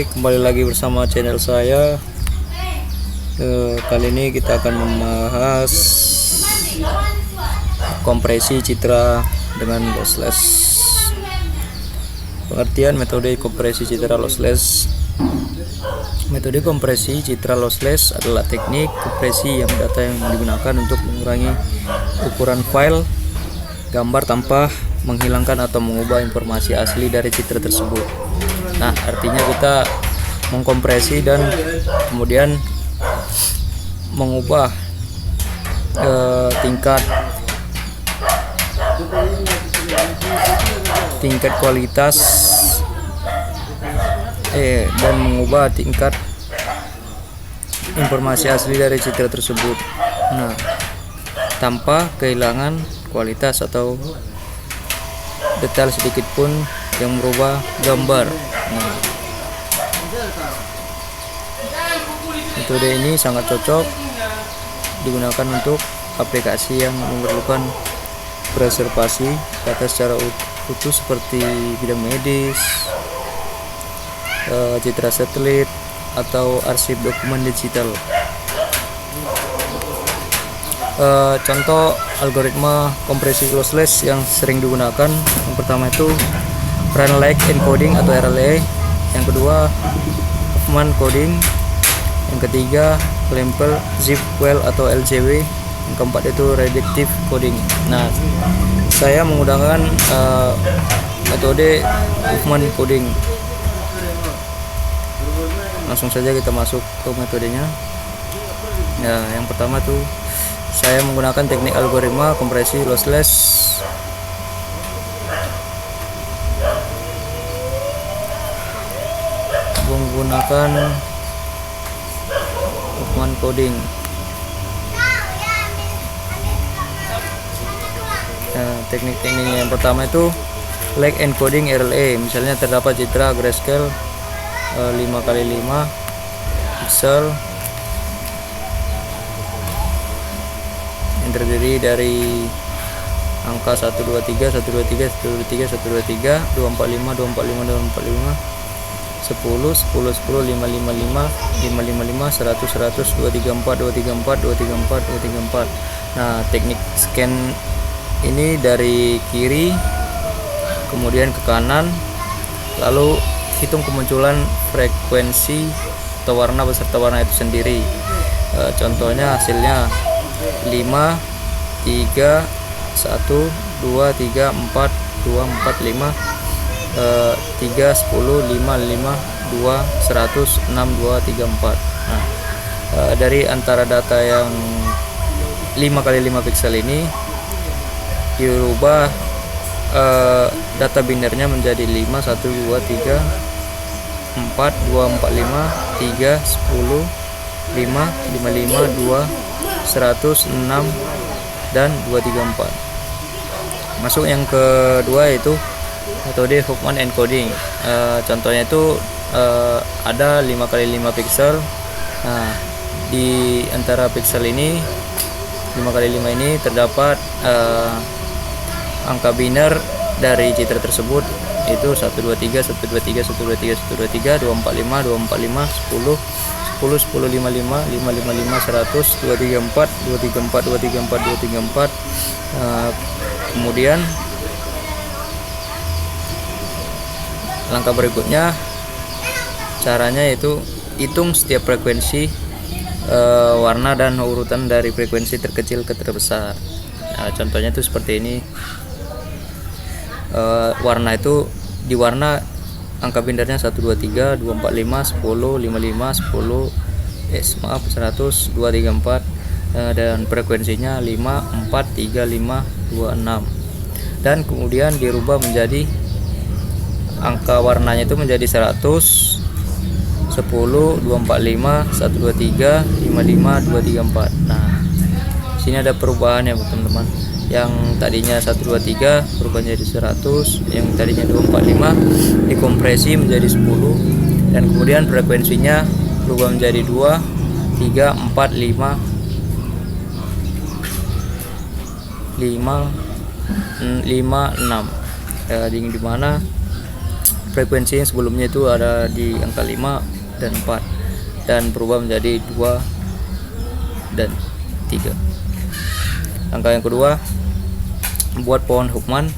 Kembali lagi bersama channel saya. Kali ini kita akan membahas kompresi citra dengan lossless. Pengertian metode kompresi citra lossless. Metode kompresi citra lossless adalah teknik kompresi yang data yang digunakan untuk mengurangi ukuran file gambar tanpa menghilangkan atau mengubah informasi asli dari citra tersebut. Nah, artinya kita mengkompresi dan kemudian mengubah tingkat kualitas dan mengubah tingkat informasi asli dari citra tersebut. Nah, tanpa kehilangan kualitas atau detail sedikit pun yang merubah gambar. Nah, metode ini sangat cocok digunakan untuk aplikasi yang memerlukan preservasi data secara utuh seperti bidang medis, citra satelit, atau arsip dokumen digital. Contoh algoritma kompresi lossless yang sering digunakan, yang pertama itu Run-Like Encoding atau RLE, yang kedua Huffman Coding, yang ketiga Lempel Zip File atau LZW, yang keempat itu Redactive Coding. Nah, saya menggunakan metode Huffman Coding. Langsung saja kita masuk ke metodenya. Nah, yang pertama tuh saya menggunakan teknik algoritma kompresi lossless. Menggunakan Huffman Coding. Nah, teknik-teknik yang pertama itu like encoding RLE. Misalnya terdapat citra grayscale 5x5 pixel yang terdiri dari angka 123, 123, 123, 123, 245, 245, 245, 10, 10, 10, 555, 555, 100, 100, 234, 234, 234, 234. Nah, teknik scan ini dari kiri kemudian ke kanan, lalu hitung kemunculan frekuensi atau warna beserta warna itu sendiri. Contohnya hasilnya 5, 3, 1, 2, 3, 4, 2, 4, 5, 3, 10, 5, 5, 2, 100, 6, 2, 3, 4. Nah, dari antara data yang 5x5 pixel ini dirubah data binernya menjadi 5, 1, 2, 3, 4, 2, 4, 5, 3, 10, 5, 55, 2, 100, 6, dan 2, 3, 4. Masuk yang kedua yaitu metode Huffman Encoding. Contohnya itu ada 5x5 pixel. Nah, di antara pixel ini 5x5 ini terdapat angka biner dari citra tersebut, itu 123, 123, 123, 123, 245, 245, 10, 10, 10, 55, 555, 100, 234, 234, 234, 234. Kemudian langkah berikutnya caranya yaitu hitung setiap frekuensi warna dan urutan dari frekuensi terkecil ke terbesar. Nah, contohnya itu seperti ini. Warna itu di warna angka bindernya 123, 245, 10, 55, 10, 100, 234, dan frekuensinya 5, 4, 3, 5, 2, 6. Dan kemudian dirubah menjadi angka warnanya itu menjadi 100, 10, 245, 123, 55, 234. Nah, sini ada perubahan ya teman-teman. Yang tadinya 123 berubah menjadi 100, yang tadinya 245 dikompresi menjadi 10, dan kemudian frekuensinya berubah menjadi 2, 3, 4, 5, 5, 6. Di mana frekuensi yang sebelumnya itu ada di angka 5 dan 4 dan berubah menjadi 2 dan 3. Langkah yang kedua, buat pohon Huckman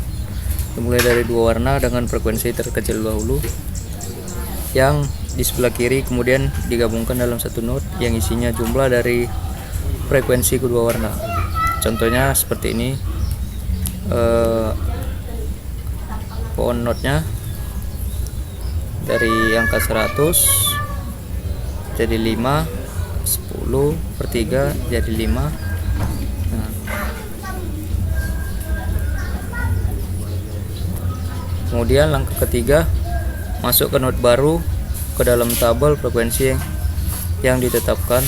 dimulai dari 2 warna dengan frekuensi terkecil dahulu yang di sebelah kiri, kemudian digabungkan dalam satu not yang isinya jumlah dari frekuensi kedua warna. Contohnya seperti ini. Pohon notnya dari angka 100 jadi 5, 10 per 3 jadi 5. Nah, kemudian langkah ketiga, masuk ke not baru ke dalam tabel frekuensi yang ditetapkan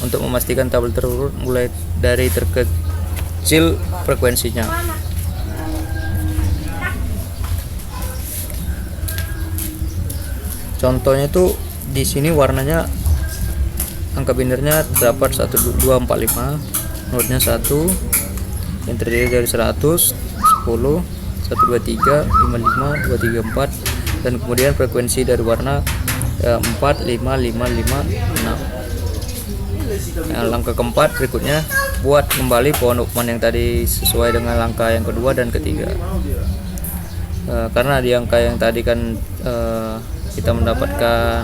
untuk memastikan tabel terurut mulai dari terkecil frekuensinya. Contohnya tuh di sini warnanya angka binarnya terdapat 1245, notnya 1 yang terdiri dari 100, 10, 123, 55, 234 dan kemudian frekuensi dari warna 4, 5, 5, 5, 6. Nah, langkah keempat berikutnya, buat kembali pohon Huckman yang tadi sesuai dengan langkah yang kedua dan ketiga. Karena di angka yang tadi kan kita mendapatkan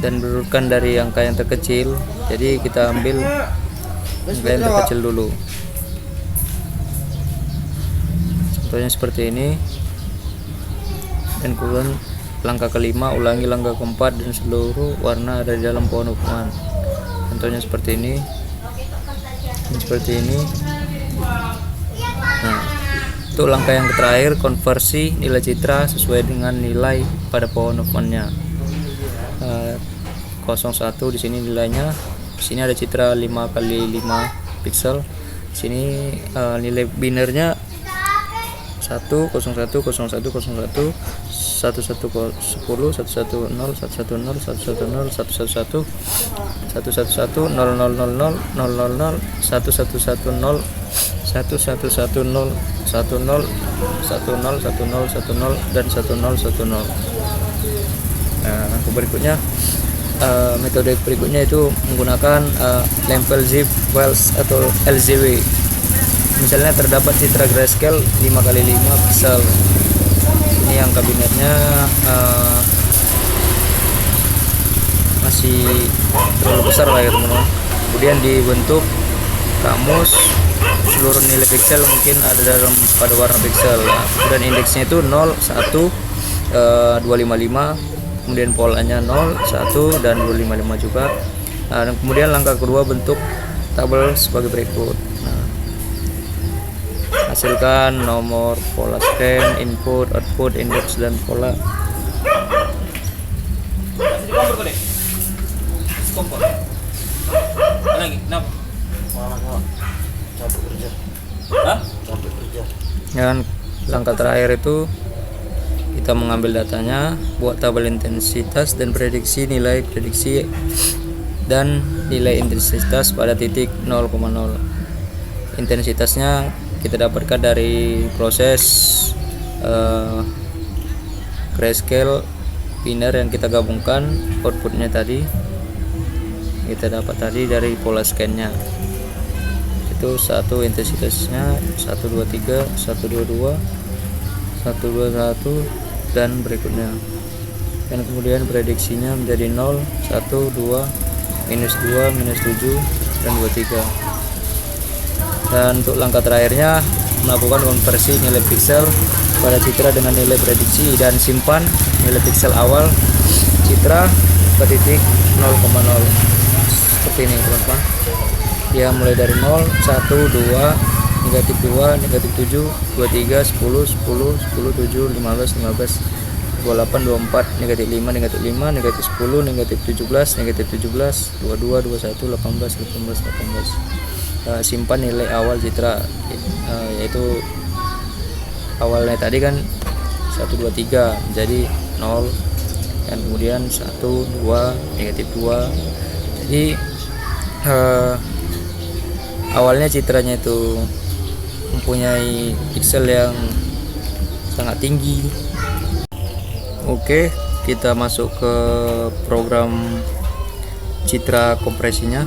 dan berurutkan dari angka yang terkecil, jadi kita ambil angka yang terkecil dulu. Contohnya seperti ini. Dan kemudian langkah kelima, ulangi langkah keempat dan seluruh warna ada di dalam pohon Huckman. Contohnya seperti ini dan seperti ini. Nah, untuk langkah yang terakhir, konversi nilai citra sesuai dengan nilai pada pohon Huckman-nya. 01 di sini nilainya. Di sini ada citra 5 kali 5 pixel. Di sini nilai binarnya 1 01 01 01 11 10 11 0 110 110 111 111 111 000 000 000 1110 1110 10 dan 1010. Nah, berikutnya metode berikutnya itu menggunakan label zip files atau LZW. Misalnya terdapat citra grayscale 5 kali 5 pixel. Ini yang kabinetnya masih terlalu besar lah ya teman-teman. Kemudian dibentuk kamus seluruh nilai pixel mungkin ada dalam pada warna pixel. Dan indeksnya itu 0, 1, 255, kemudian polanya 0, 1 dan 255 juga. Nah, dan kemudian langkah kedua, bentuk tabel sebagai berikut. Nah, hasilkan nomor pola scan, input, output, indeks dan pola. Dan langkah terakhir itu kita mengambil datanya, buat tabel intensitas dan prediksi nilai prediksi dan nilai intensitas pada titik 0,0. Intensitasnya kita dapatkan dari proses grayscale binar yang kita gabungkan. Outputnya tadi kita dapat tadi dari pola scan-nya. Itu satu intensitasnya 123, 122, 121 dan berikutnya. Dan kemudian prediksinya menjadi 0, 1, 2, minus 2, minus 7 dan 23. Dan untuk langkah terakhirnya melakukan konversi nilai pixel pada citra dengan nilai prediksi dan simpan nilai pixel awal citra ke titik 0,0. Seperti ini teman-teman. Ya, mulai dari 0, 1, 2, negatif 2, negatif 7, 23, 10, 10, 10, 7, 15, 15, 28, 24, negatif 5, negatif 5, negatif 10, negatif 17, negatif 17, 22, 21, 18, 18, 18. Simpan nilai awal citra, yaitu awalnya tadi kan 1, 2, 3 menjadi 0, dan kemudian 1, 2, negatif 2. Jadi awalnya citranya itu mempunyai pixel yang sangat tinggi. Oke, kita masuk ke program citra kompresinya.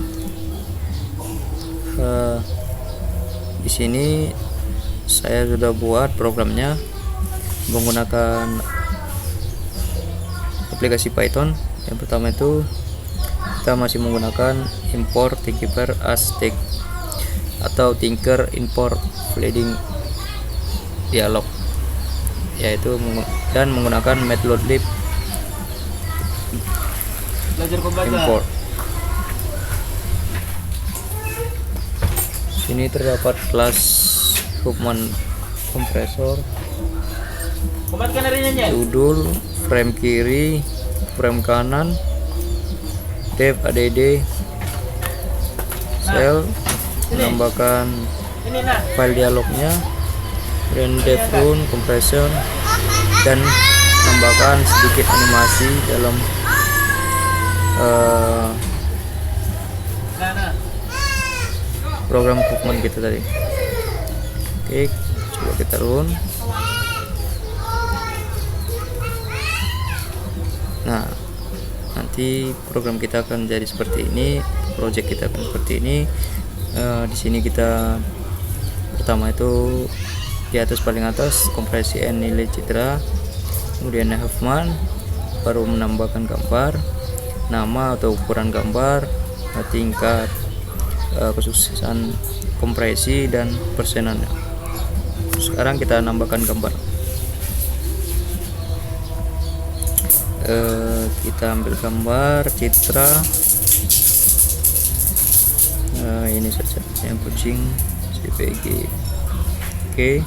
Di sini saya sudah buat programnya menggunakan aplikasi Python. Yang pertama itu kita masih menggunakan import Thingiverse Aztec atau Tinker import Fading dialog, yaitu dan menggunakan matplotlib import. Sini terdapat kelas Huffman kompresor, judul, frame kiri, frame kanan, dev add, cell, menambahkan file dialognya, dan dev run compression, dan menambahkan sedikit animasi dalam program Huffman kita tadi. Oke, coba kita run. Nah, nanti program kita akan jadi seperti ini, project kita akan seperti ini. Di sini kita pertama itu di atas, paling atas kompresi and nilai citra, kemudian Huffman, baru menambahkan gambar, nama atau ukuran gambar, tingkat kesuksesan kompresi, dan persenannya. Sekarang kita nambahkan gambar. Kita ambil gambar citra, ini saja yang kucing JPG. Oke.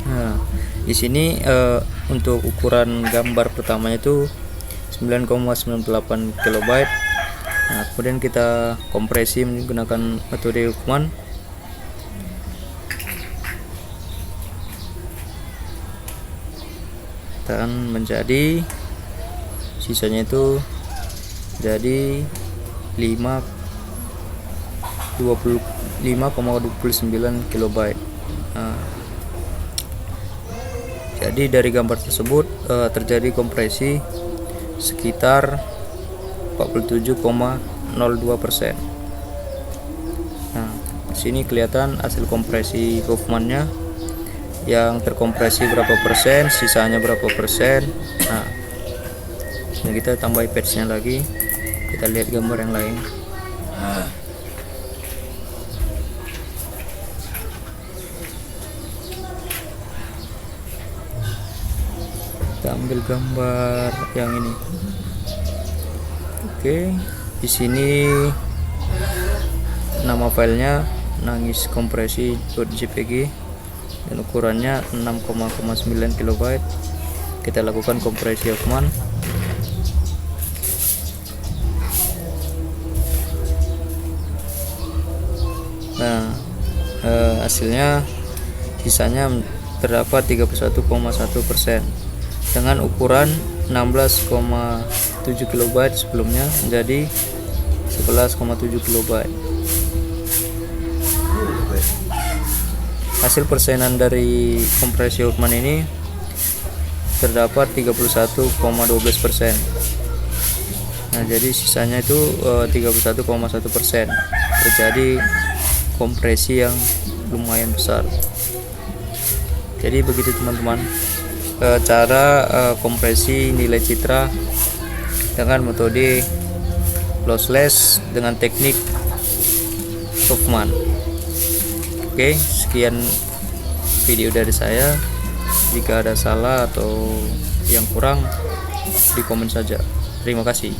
Nah, di sini untuk ukuran gambar pertama itu 9,98 KB. Nah, kemudian kita kompresi menggunakan metode Huffman. Dan menjadi sisanya itu jadi 5,29 KB. Nah, jadi dari gambar tersebut terjadi kompresi sekitar 47,02%. Nah, di sini kelihatan hasil kompresi Huffman-nya, yang terkompresi berapa persen, sisanya berapa persen. Nah, ini kita tambah patch-nya lagi, kita lihat gambar yang lain. Kita ambil gambar yang ini. Oke, di sini nama filenya nangis kompresi.jpg dan ukurannya 6,9 KB. Kita lakukan kompresi Huffman. Nah, hasilnya sisanya terdapat 31,1% dengan ukuran 16,7 KB sebelumnya menjadi 11,7 KB. Hasil persenan dari kompresi Huffman ini terdapat 31,12%. Nah, jadi sisanya itu 31,1%. Terjadi kompresi yang lumayan besar. Jadi begitu teman-teman, cara kompresi nilai citra dengan metode lossless dengan teknik Huffman. Oke, sekian video dari saya. Jika ada salah atau yang kurang, di komen saja. Terima kasih.